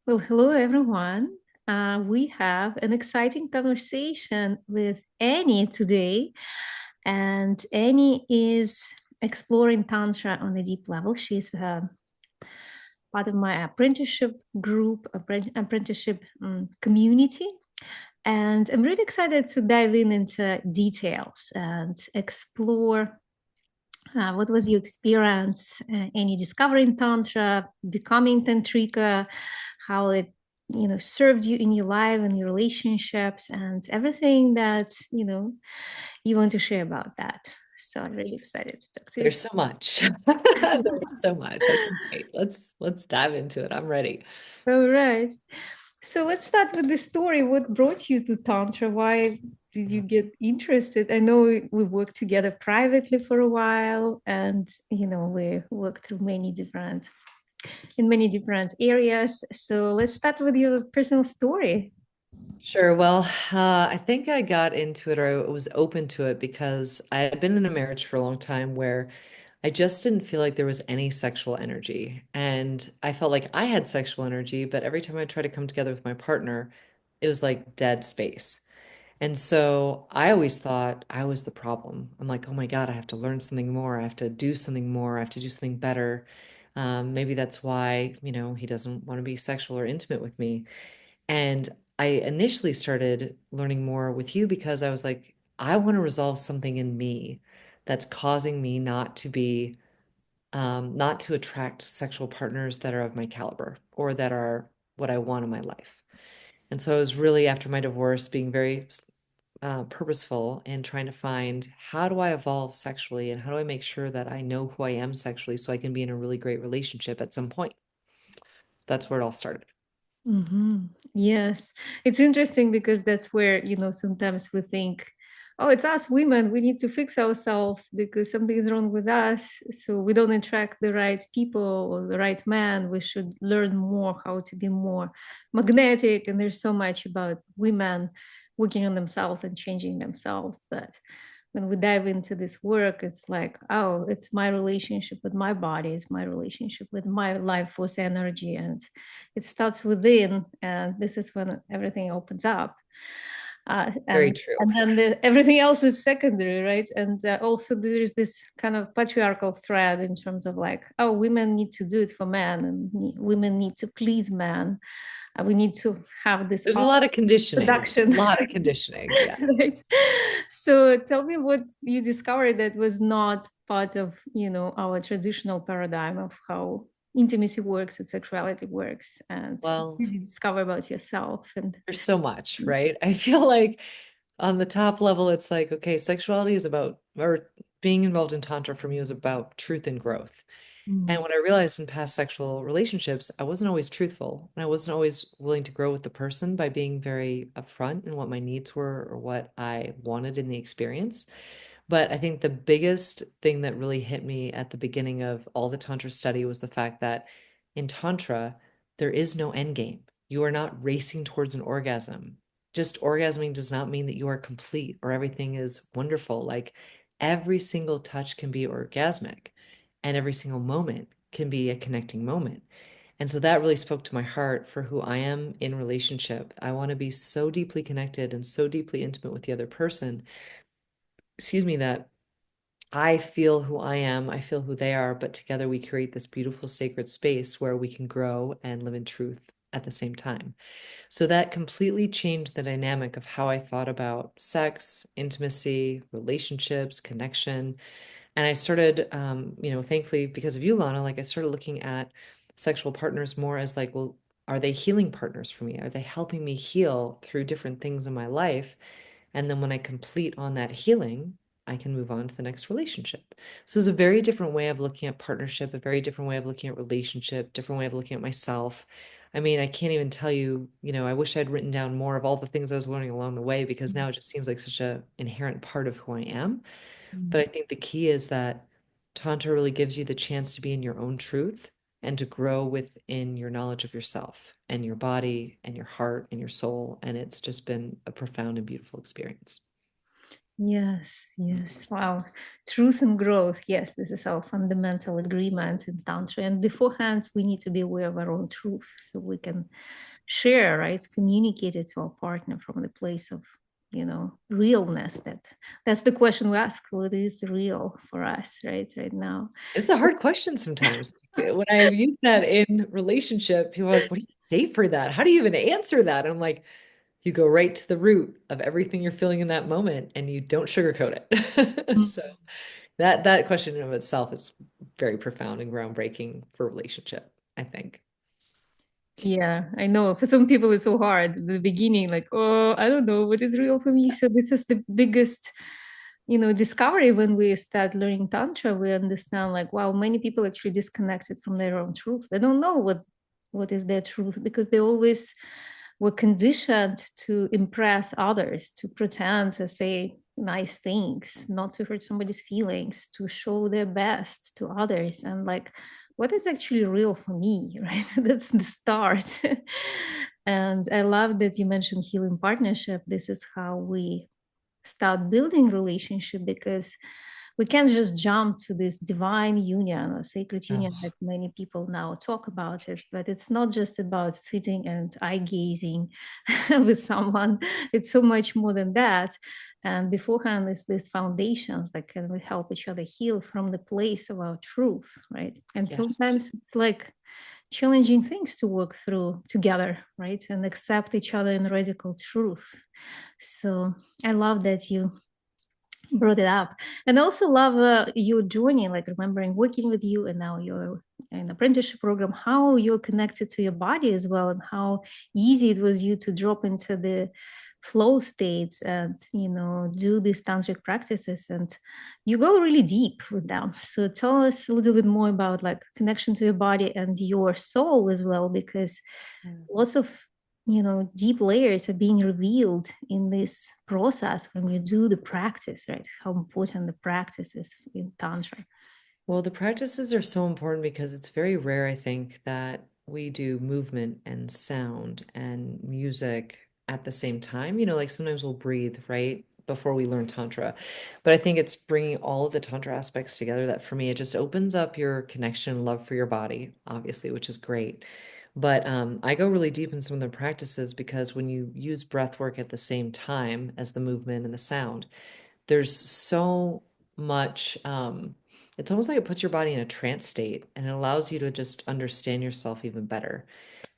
Well, hello everyone. We have an exciting conversation with Annie today, and Annie is exploring Tantra on a deep level. She's part of my apprenticeship group, apprenticeship community, and I'm really excited to dive into details and explore what was your experience, any discovering Tantra, becoming Tantrika, how it, served you in your life and your relationships and everything that, you want to share about that. So I'm really excited to talk to you. There's so much. There's so much. I can wait. Let's dive into it. I'm ready. All right. So let's start with the story. What brought you to Tantra? Why did you get interested? I know we worked together privately for a while, and we worked through many different areas. So let's start with your personal story. Sure. Well, I think I got into it or I was open to it because I had been in a marriage for a long time where I just didn't feel like there was any sexual energy. And I felt like I had sexual energy, but every time I tried to come together with my partner, it was like dead space. And so I always thought I was the problem. I'm like, oh my God, I have to learn something more. I have to do something more. I have to do something better. Maybe that's why, he doesn't want to be sexual or intimate with me. And I initially started learning more with you because I was like, I want to resolve something in me that's causing me not to attract sexual partners that are of my caliber or that are what I want in my life. And so it was really after my divorce being very purposeful and trying to find how do I evolve sexually and how do I make sure that I know who I am sexually so I can be in a really great relationship at some point. That's where it all started. Yes, it's interesting because that's where, sometimes we think, oh, it's us women, we need to fix ourselves because something is wrong with us. So we don't attract the right people or the right man. We should learn more how to be more magnetic. And there's so much about women working on themselves and changing themselves. But when we dive into this work, it's like, oh, it's my relationship with my body, it's my relationship with my life force energy. And it starts within, and this is when everything opens up. Uh, Very and true. and then everything else is secondary, right? And also there is this kind of patriarchal thread in terms of like, oh, women need to do it for men, and women need to please men. We need to have this There's a lot of conditioning, production. a lot of conditioning. Yeah. Right. So tell me what you discovered that was not part of, our traditional paradigm of how intimacy works and sexuality works, and what Well, did you discover about yourself? And there's so much, right? I feel like on the top level, it's like, okay, sexuality is about, or being involved in Tantra for me was about truth and growth. And mm, what I realized in past sexual relationships, I wasn't always truthful and I wasn't always willing to grow with the person by being very upfront in what my needs were or what I wanted in the experience. But I think the biggest thing that really hit me at the beginning of all the Tantra study was the fact that in Tantra, there is no end game. You are not racing towards an orgasm. Just orgasming does not mean that you are complete or everything is wonderful. Like every single touch can be orgasmic and every single moment can be a connecting moment. And so that really spoke to my heart for who I am in relationship. I want to be so deeply connected and so deeply intimate with the other person, excuse me, that I feel who I am, I feel who they are, but together we create this beautiful sacred space where we can grow and live in truth at the same time. So that completely changed the dynamic of how I thought about sex, intimacy, relationships, connection. And I started, thankfully because of you, Lana, like I started looking at sexual partners more as like, well, are they healing partners for me? Are they helping me heal through different things in my life? And then when I complete on that healing, I can move on to the next relationship. So it's a very different way of looking at partnership, a very different way of looking at relationship, different way of looking at myself. I mean, I can't even tell you, I wish I'd written down more of all the things I was learning along the way because now it just seems like such a inherent part of who I am. But I think the key is that Tantra really gives you the chance to be in your own truth and to grow within your knowledge of yourself and your body and your heart and your soul. And it's just been a profound and beautiful experience. Yes, yes. Wow. Truth and growth. Yes, this is our fundamental agreement in Tantra. And beforehand, we need to be aware of our own truth so we can share, right? Communicate it to our partner from the place of, realness. That's the question we ask. What is real for us, right now? It's a hard question sometimes. When I use that in relationship, people are like, what do you say for that? How do you even answer that? And I'm like, you go right to the root of everything you're feeling in that moment and you don't sugarcoat it. So that question in of itself is very profound and groundbreaking for relationship, I think. Yeah, I know. For some people, it's so hard at the beginning, like, oh, I don't know what is real for me. So this is the biggest, discovery when we start learning Tantra. We understand, like, wow, many people actually disconnected from their own truth. They don't know what is their truth because they always were conditioned to impress others, to pretend to say nice things, not to hurt somebody's feelings, to show their best to others, and like what is actually real for me, right? That's the start. And I love that you mentioned healing partnership. This is how we start building relationship because we can't just jump to this divine union or sacred union Oh, that many people now talk about it, but it's not just about sitting and eye gazing with someone. It's so much more than that. And beforehand is these foundations that can help each other heal from the place of our truth, right? And yes. sometimes it's like challenging things to work through together, right? And accept each other in radical truth. So I love that you brought it up. And I also love your journey, like remembering working with you and now you're in apprenticeship program, how you're connected to your body as well and how easy it was you to drop into the flow states and do these tantric practices and you go really deep with them. So tell us a little bit more about like connection to your body and your soul as well, because lots of deep layers are being revealed in this process when you do the practice, right? How important the practice is in Tantra. Well, the practices are so important because it's very rare, I think, that we do movement and sound and music at the same time. Like sometimes we'll breathe, right? Before we learn Tantra. But I think it's bringing all of the Tantra aspects together that for me, it just opens up your connection and love for your body, obviously, which is great. But I go really deep in some of the practices because when you use breath work at the same time as the movement and the sound, there's so much it's almost like it puts your body in a trance state and it allows you to just understand yourself even better.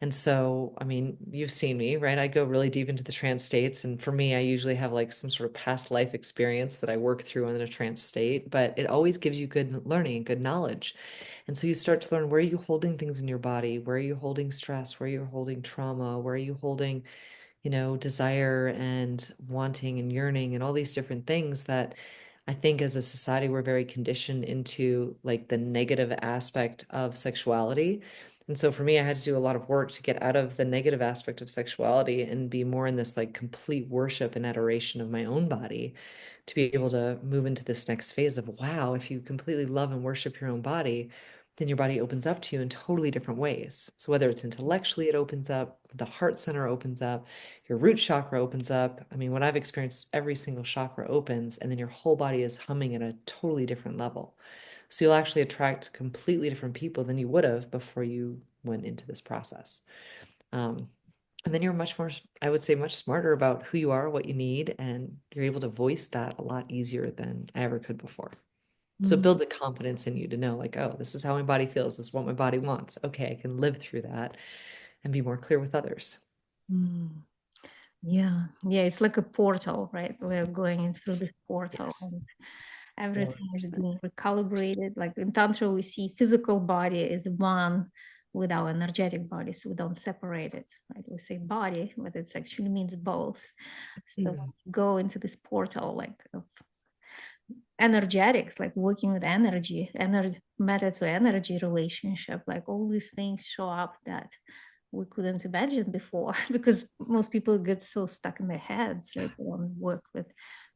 And so, I mean, you've seen me, right? I go really deep into the trance states. And for me, I usually have like some sort of past life experience that I work through in a trance state, but it always gives you good learning and good knowledge. And so you start to learn, where are you holding things in your body? Where are you holding stress? Where are you holding trauma? Where are you holding desire and wanting and yearning and all these different things that I think as a society we're very conditioned into like the negative aspect of sexuality. And so for me, I had to do a lot of work to get out of the negative aspect of sexuality and be more in this like complete worship and adoration of my own body to be able to move into this next phase of wow, if you completely love and worship your own body, then your body opens up to you in totally different ways. So whether it's intellectually, it opens up, the heart center opens up, your root chakra opens up. I mean, what I've experienced, every single chakra opens, and then your whole body is humming at a totally different level. So you'll actually attract completely different people than you would have before you went into this process. Um, and then you're much more, I would say, much smarter about who you are, what you need, and you're able to voice that a lot easier than I ever could before. So it Mm, builds a confidence in you to know, like, oh, this is how my body feels. This is what my body wants. Okay, I can live through that and be more clear with others. mm. Yeah, yeah, it's like a portal, right? We're going in through this portal Yes, and everything is 100%. being recalibrated. Like in Tantra, we see physical body is one with our energetic body, so we don't separate it, right? We say body, but it actually means both. So Mhm. go into this portal, like of energetics, like working with energy, matter to energy relationship, like all these things show up that we couldn't imagine before because most people get so stuck in their heads, right? They don't work with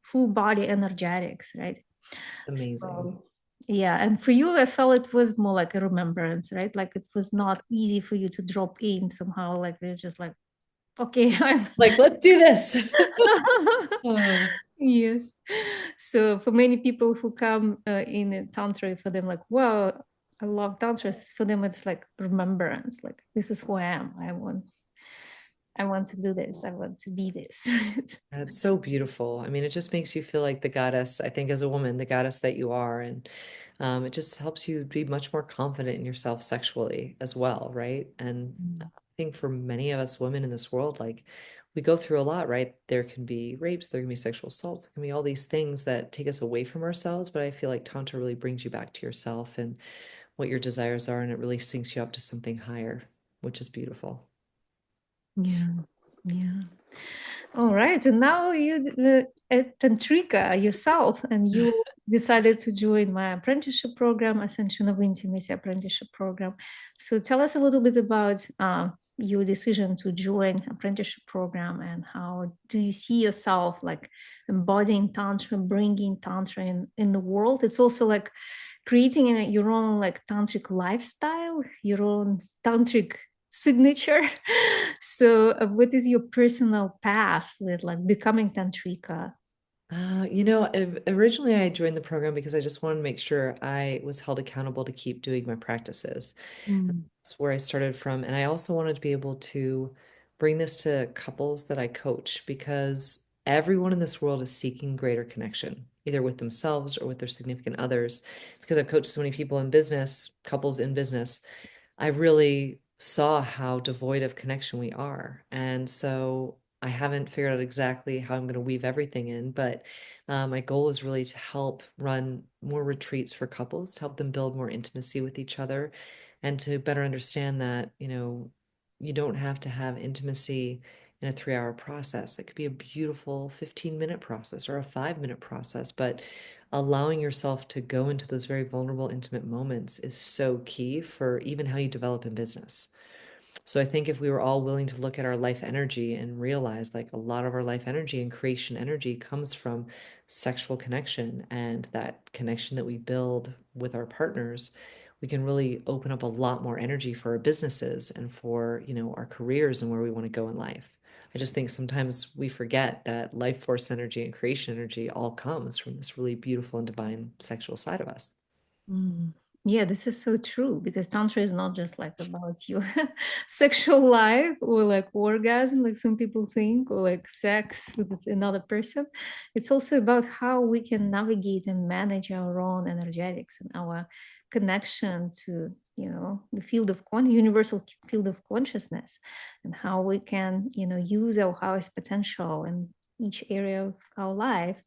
full body energetics, right? Amazing. So yeah, and for you, I felt it was more like a remembrance, right? Like it was not easy for you to drop in somehow, like they're just like, okay, I'm Like, let's do this. Oh. Yes. So for many people who come in a tantra, for them like, wow, I love tantra. For them, it's like remembrance. Like this is who I am. I want to do this. I want to be this. And it's so beautiful. I mean, it just makes you feel like the goddess, I think, as a woman, the goddess that you are. And it just helps you be much more confident in yourself sexually as well, right? And I Mm. think for many of us women in this world, like we go through a lot, right? There can be rapes, there can be sexual assaults, there can be all these things that take us away from ourselves. But I feel like Tantra really brings you back to yourself and what your desires are, and it really syncs you up to something higher, which is beautiful. Yeah. Yeah. All right. And now you at Tantrika yourself, and you decided to join my apprenticeship program, Ascension of Intimacy apprenticeship program. So tell us a little bit about your decision to join apprenticeship program, and how do you see yourself like embodying Tantra, bringing Tantra in the world? It's also like creating your own like tantric lifestyle, your own tantric signature. So what is your personal path with like becoming tantrika? Originally I joined the program because I just wanted to make sure I was held accountable to keep doing my practices. Mm. That's where I started from. And I also wanted to be able to bring this to couples that I coach because everyone in this world is seeking greater connection, either with themselves or with their significant others. Because I've coached so many people in business, couples in business, I really saw how devoid of connection we are. And so I haven't figured out exactly how I'm going to weave everything in, but my goal is really to help run more retreats for couples, to help them build more intimacy with each other, and to better understand that, you don't have to have intimacy in a 3 hour process. It could be a beautiful 15-minute process or a 5 minute process, but allowing yourself to go into those very vulnerable, intimate moments is so key for even how you develop in business. So I think if we were all willing to look at our life energy and realize like a lot of our life energy and creation energy comes from sexual connection and that connection that we build with our partners, we can really open up a lot more energy for our businesses and for, our careers and where we want to go in life. I just think sometimes we forget that life force energy and creation energy all comes from this really beautiful and divine sexual side of us. Mm. Yeah, this is so true because tantra is not just like about your sexual life or like orgasm, like some people think, or like sex with another person. It's also about how we can navigate and manage our own energetics and our connection to, the field of universal field of consciousness, and how we can, use our highest potential in each area of our life.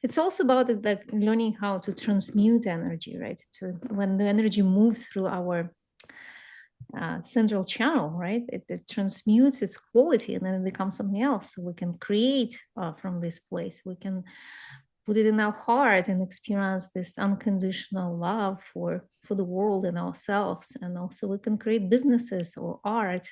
It's also about like learning how to transmute energy, right? To when the energy moves through our central channel, right? It transmutes its quality and then it becomes something else. So we can create from this place. We can put it in our heart and experience this unconditional love for the world and ourselves. And also we can create businesses or art.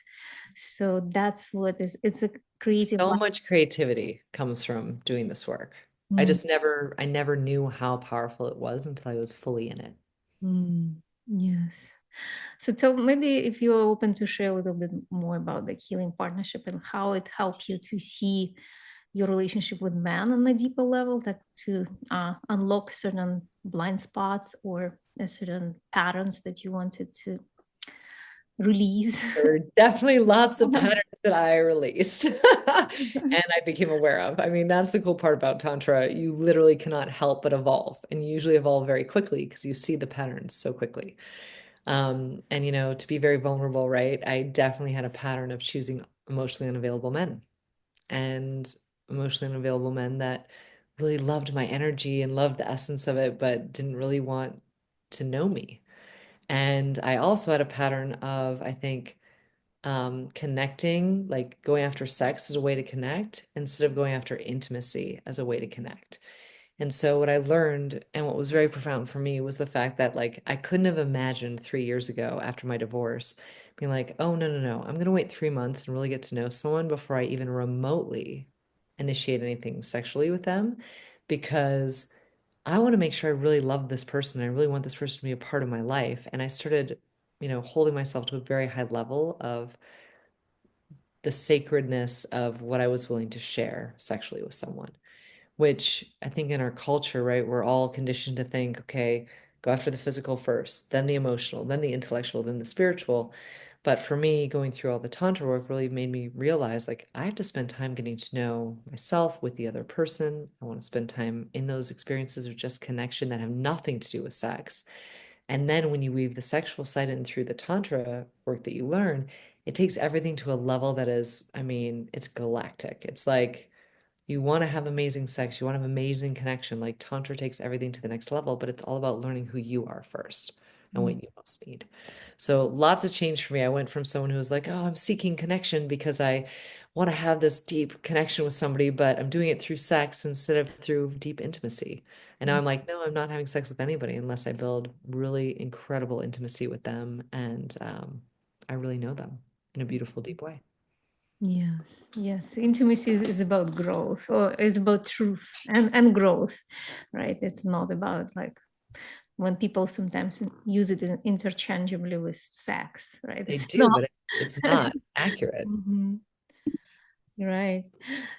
So that's what is it's a creative So life. much creativity comes from doing this work. Mm. I never knew how powerful it was until I was fully in it. Mm. Yes. So tell maybe if you're open to share a little bit more about the healing partnership and how it helped you to see your relationship with men on a deeper level, that to unlock certain blind spots or certain patterns that you wanted to release. There were definitely lots of patterns that I released and I became aware of. I mean, that's the cool part about Tantra. You literally cannot help but evolve, and you usually evolve very quickly because you see the patterns so quickly. And to be very vulnerable, right? I definitely had a pattern of choosing emotionally unavailable men and emotionally unavailable men that really loved my energy and loved the essence of it, but didn't really want to know me. And I also had a pattern of, I think, connecting, like going after sex as a way to connect instead of going after intimacy as a way to connect. And so what I learned and what was very profound for me was the fact that like I couldn't have imagined 3 years ago after my divorce being like, oh no, no, no, I'm gonna wait 3 months and really get to know someone before I even remotely initiate anything sexually with them because I want to make sure I really love this person. I really want this person to be a part of my life. And I started, holding myself to a very high level of the sacredness of what I was willing to share sexually with someone. which I think in our culture, right, we're all conditioned to think, okay, go after the physical first, then the emotional, then the intellectual, then the spiritual. But for me, going through all the Tantra work really made me realize like I have to spend time getting to know myself with the other person. I want to spend time in those experiences of just connection that have nothing to do with sex. And then when you weave the sexual side in through the Tantra work that you learn, it takes everything to a level that is, I mean, it's galactic. It's like, you want to have amazing sex, you want to have amazing connection. Like Tantra takes everything to the next level, but it's all about learning who you are first and Mm, what you most need. So lots of change for me. I went from someone who was like, oh, I'm seeking connection because I want to have this deep connection with somebody, but I'm doing it through sex instead of through deep intimacy. And now mm, I'm like, no, I'm not having sex with anybody unless I build really incredible intimacy with them and I really know them in a beautiful, deep way. yes, yes. Intimacy is about growth, or is about truth and growth, right? It's not about like when people sometimes use it interchangeably with sex, right? They It's do, not. but it's not accurate. Mhm. Right.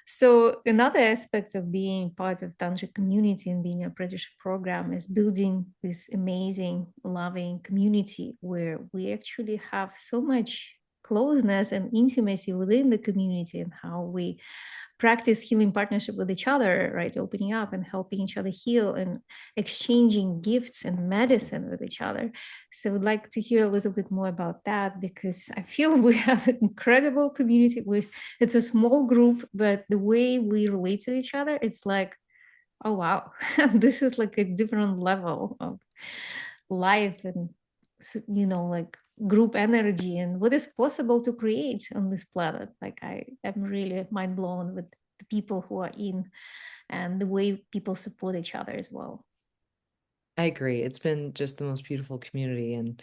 So another aspect of being part of Tantric community and being a apprenticeship program is building this amazing, loving community where we actually have so much closeness and intimacy within the community and how we practice healing partnership with each other, right? Opening up and helping each other heal and exchanging gifts and medicine with each other. So I'd like to hear a little bit more about that because I feel we have an incredible community with it's a small group, but the way we relate to each other, it's like, oh wow, this is like a different level of life and like group energy and what is possible to create on this planet. Like I am really mind blown with the people who are in and the way people support each other as well. I agree. It's been just the most beautiful community. And,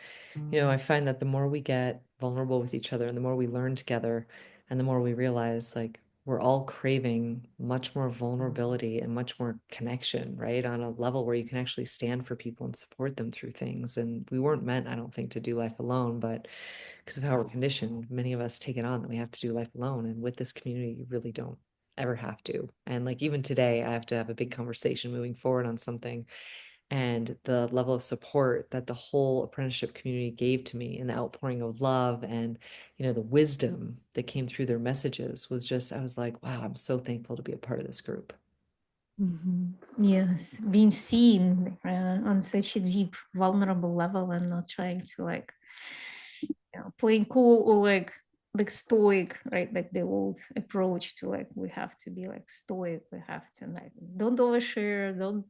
I find that the more we get vulnerable with each other and the more we learn together and the more we realize like we're all craving much more vulnerability and much more connection, right? On a level where you can actually stand for people and support them through things. And we weren't meant, I don't think, to do life alone, but because of how we're conditioned, many of us take it on that we have to do life alone. And with this community, you really don't ever have to. And like even today, I have to have a big conversation moving forward on something and the level of support that the whole apprenticeship community gave to me and the outpouring of love and the wisdom that came through their messages was just I was like, wow, I'm so thankful to be a part of this group. Mhm. Yes, being seen on such a deep, vulnerable level and not trying to like playing cool or like stoic, right? Like the old approach to like we have to be like stoic, we have to like don't overshare, don't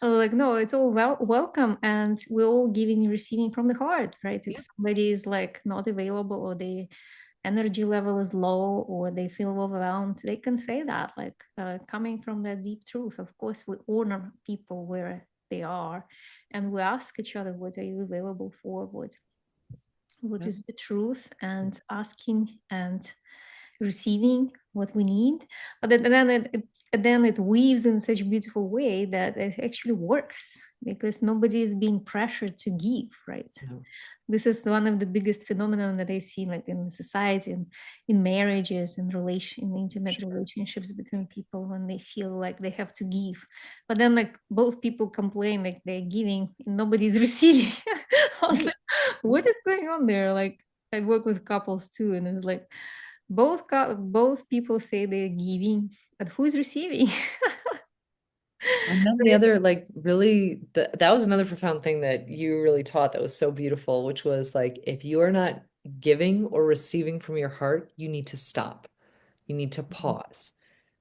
like no, it's all welcome and we're all giving and receiving from the heart, right? If Yeah. somebody is like not available or the energy level is low or they feel overwhelmed, they can say that like coming from that deep truth. Of course, we honor people where they are and we ask each other, what are you available for? What Yeah. is the truth and asking and receiving what we need, but then it weaves in such a beautiful way that it actually works because nobody is being pressured to give, right? No. This is one of the biggest phenomenon that I see like in society and in marriages and in intimate Sure. relationships between people when they feel like they have to give, but then like both people complain like they're giving and nobody's receiving. I was Right. like, what is going on there? Like I work with couples too and it's like both people say they're giving but who's receiving? And then the other, like, really, that was another profound thing that you really taught that was so beautiful, which was like, if you are not giving or receiving from your heart, you need to stop. You need to pause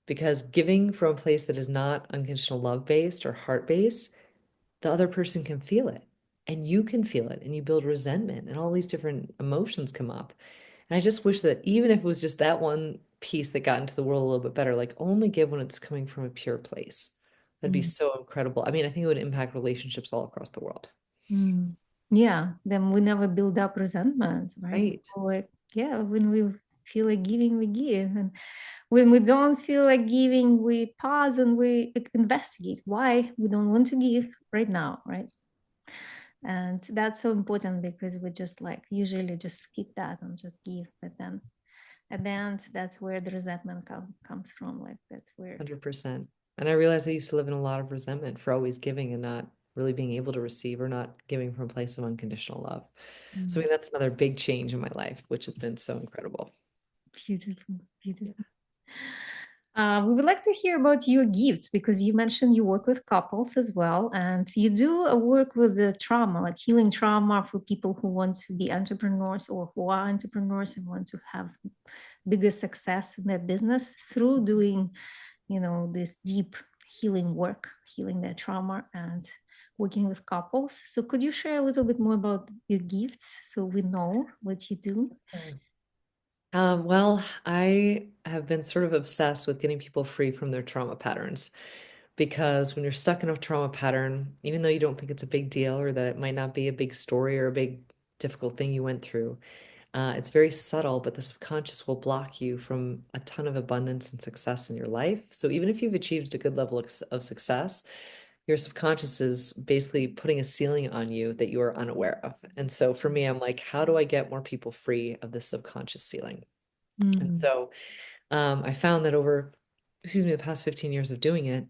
because giving from a place that is not unconditional love based or heart based, the other person can feel it and you can feel it and you build resentment and all these different emotions come up. And I just wish that even if it was just that one piece that got into the world a little bit better, like only give when it's coming from a pure place. That'd be Mm. so incredible. I mean, I think it would impact relationships all across the world. Mm. Yeah, then we never build up resentment, right? Right. Like, yeah, when we feel like giving, we give. And when we don't feel like giving, we pause and we investigate why we don't want to give right now, right? And that's so important because we just like usually just skip that and just give. But then at the end, that's where the resentment comes from. Like, that's where 100%. And I realized I used to live in a lot of resentment for always giving and not really being able to receive or not giving from a place of unconditional love. So I Mm. mean, that's another big change in my life, which has been so incredible. Beautiful, beautiful. We would like to hear about your gifts because you mentioned you work with couples as well, and you do a work with the trauma, like healing trauma for people who want to be entrepreneurs or who are entrepreneurs and want to have bigger success in their business through doing, this deep healing work, healing their trauma and working with couples. So could you share a little bit more about your gifts so we know what you do? Sure. Well, I have been sort of obsessed with getting people free from their trauma patterns because when you're stuck in a trauma pattern, even though you don't think it's a big deal or that it might not be a big story or a big difficult thing you went through, it's very subtle, but the subconscious will block you from a ton of abundance and success in your life. So even if you've achieved a good level of success, your subconscious is basically putting a ceiling on you that you are unaware of. And so for me, I'm like, how do I get more people free of this subconscious ceiling? And Mm, so I found that over, excuse me, the past 15 years of doing it,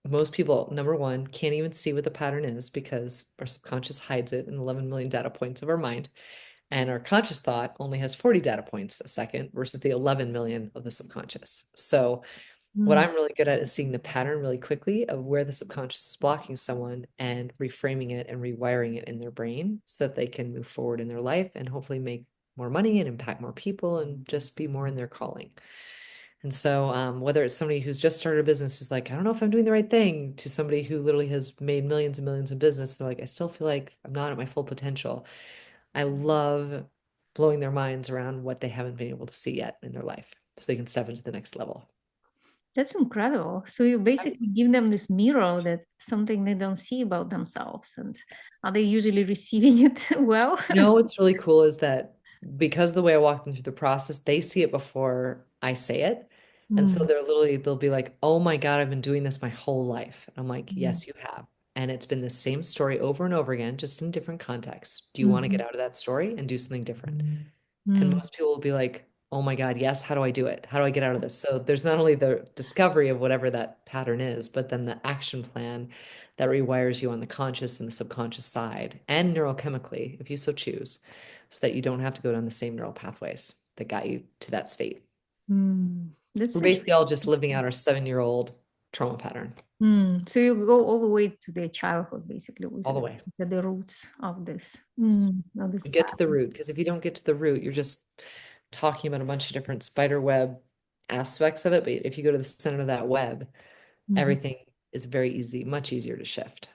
most people, number one, can't even see what the pattern is because our subconscious hides it in 11 million data points of our mind. And our conscious thought only has 40 data points a second versus the 11 million of the subconscious. So what mm, I'm really good at is seeing the pattern really quickly of where the subconscious is blocking someone and reframing it and rewiring it in their brain so that they can move forward in their life and hopefully make more money and impact more people and just be more in their calling. And so, whether it's somebody who's just started a business who's like, I don't know if I'm doing the right thing, to somebody who literally has made millions and millions in business, they're like, I still feel like I'm not at my full potential. I love blowing their minds around what they haven't been able to see yet in their life so they can step into the next level. that's incredible. So you basically give them this mirror that something they don't see about themselves. And are they usually receiving it well? You know what's really cool is that because of the way I walk them through the process, they see it before I say it. And so Mm, they'll be like, oh my God, I've been doing this my whole life. And I'm like, mm, yes, you have. And it's been the same story over and over again, just in different contexts. Do you want to get mhm, out of that story and do something different? And mm, most people will be like, oh my God, yes, how do I do it? How do I get out of this? So there's not only the discovery of whatever that pattern is, but then the action plan that rewires you on the conscious and the subconscious side and neurochemically, if you so choose, so that you don't have to go down the same neural pathways that got you to that state. mm. That's We're such. basically all just living out our 7-year-old trauma pattern So you go all the way to their childhood, basically, with all the it. way. These are the roots of this, of this Get to the pattern. root, because if you don't get to the root, you're just talking about a bunch of different spider web aspects of it. But if you go to the center of that web, Mhm. everything is very easy, much easier to shift.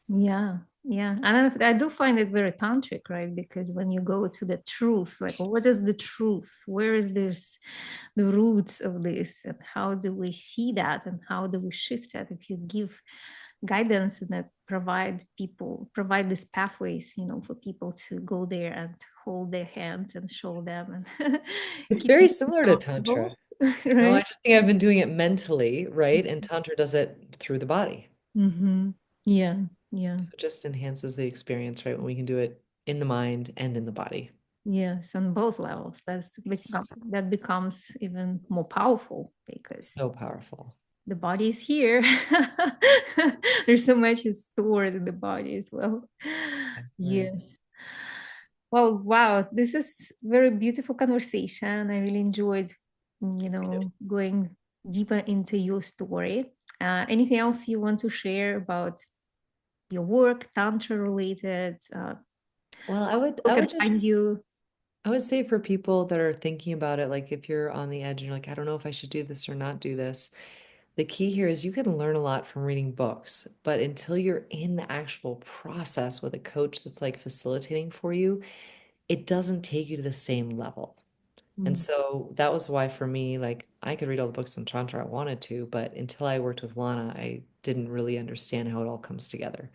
Yeah, yeah. And I do find it very tantric, right? Because when you go to the truth, like, what is the truth? Where is this, the roots of this? And how do we see that? And how do we shift that? If you give guidance and that provide these pathways, for people to go there and hold their hands and show them and It's keep very them similar to accountable, Tantra. No, I right? just think I've been doing it mentally, right? And Tantra does it through the body. Mm-hmm. Yeah, yeah. It just enhances the experience, right? When we can do it in the mind and in the body. Yes, on both levels. That becomes even more powerful because So powerful. the body is here. There's so much is stored in the body as well. Right. Yes. Well, wow, this is very beautiful conversation. I really enjoyed, going deeper into your story. Anything else you want to share about your work, tantra related? Well, People can find you. I would say for people that are thinking about it, like if you're on the edge and you're like, I don't know if I should do this or not do this, the key here is you can learn a lot from reading books, but until you're in the actual process with a coach that's like facilitating for you, it doesn't take you to the same level. And Mm, so that was why for me, like I could read all the books on Tantra I wanted to, but until I worked with Lana, I didn't really understand how it all comes together.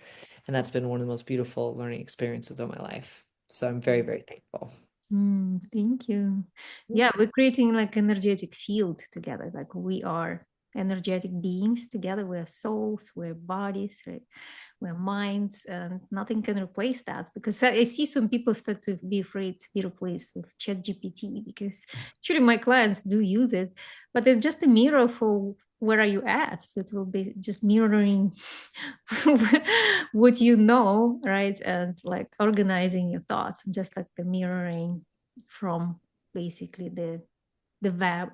And that's been one of the most beautiful learning experiences of my life. So I'm very, very thankful. thank you. Yeah, Okay. we're creating like energetic field together. Like we are energetic beings together. We're souls, we're bodies, right? We're minds, and nothing can replace that. Because I see some people start to be afraid to be replaced with Chat GPT because actually my clients do use it, but it's just a mirror for where are you at? So it will be just mirroring what you know, right? And like organizing your thoughts, just like the mirroring from basically the web.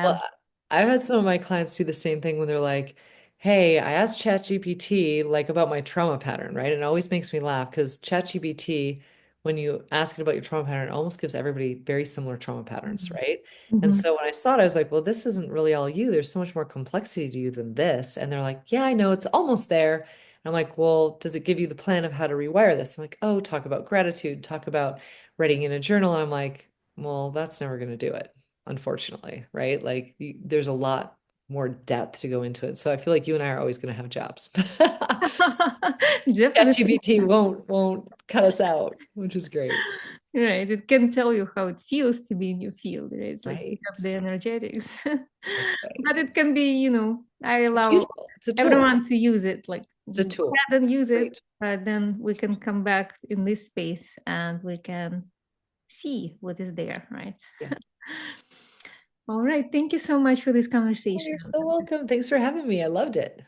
Well, I've had some of my clients do the same thing when they're like, "Hey, I asked ChatGPT like about my trauma pattern, right?" And it always makes me laugh because ChatGPT, when you ask it about your trauma pattern, it almost gives everybody very similar trauma patterns, right? And Mhm. so when I saw it, I was like, "Well, this isn't really all you. There's so much more complexity to you than this." And they're like, "Yeah, I know, it's almost there." And I'm like, "Well, does it give you the plan of how to rewire this?" I'm like, "Oh, talk about gratitude, talk about writing in a journal." And I'm like, "Well, that's never going to do it, unfortunately, right? Like there's a lot more depth to go into it. So I feel like you and I are always going to have jobs. Definitely. ChatGPT won't cut us out, which is great. Right. It can tell you how it feels to be in your field, right? It's like pick Right. up the energetics. That's right. But it can be, I It's allow useful. It's a tool. everyone to use it. Like It's a go tool. ahead and use it, Great. but then we can come back in this space and we can see what is there, right? Yeah. All right. Thank you so much for this Oh, conversation. you're so welcome. Thanks for having me. I loved it.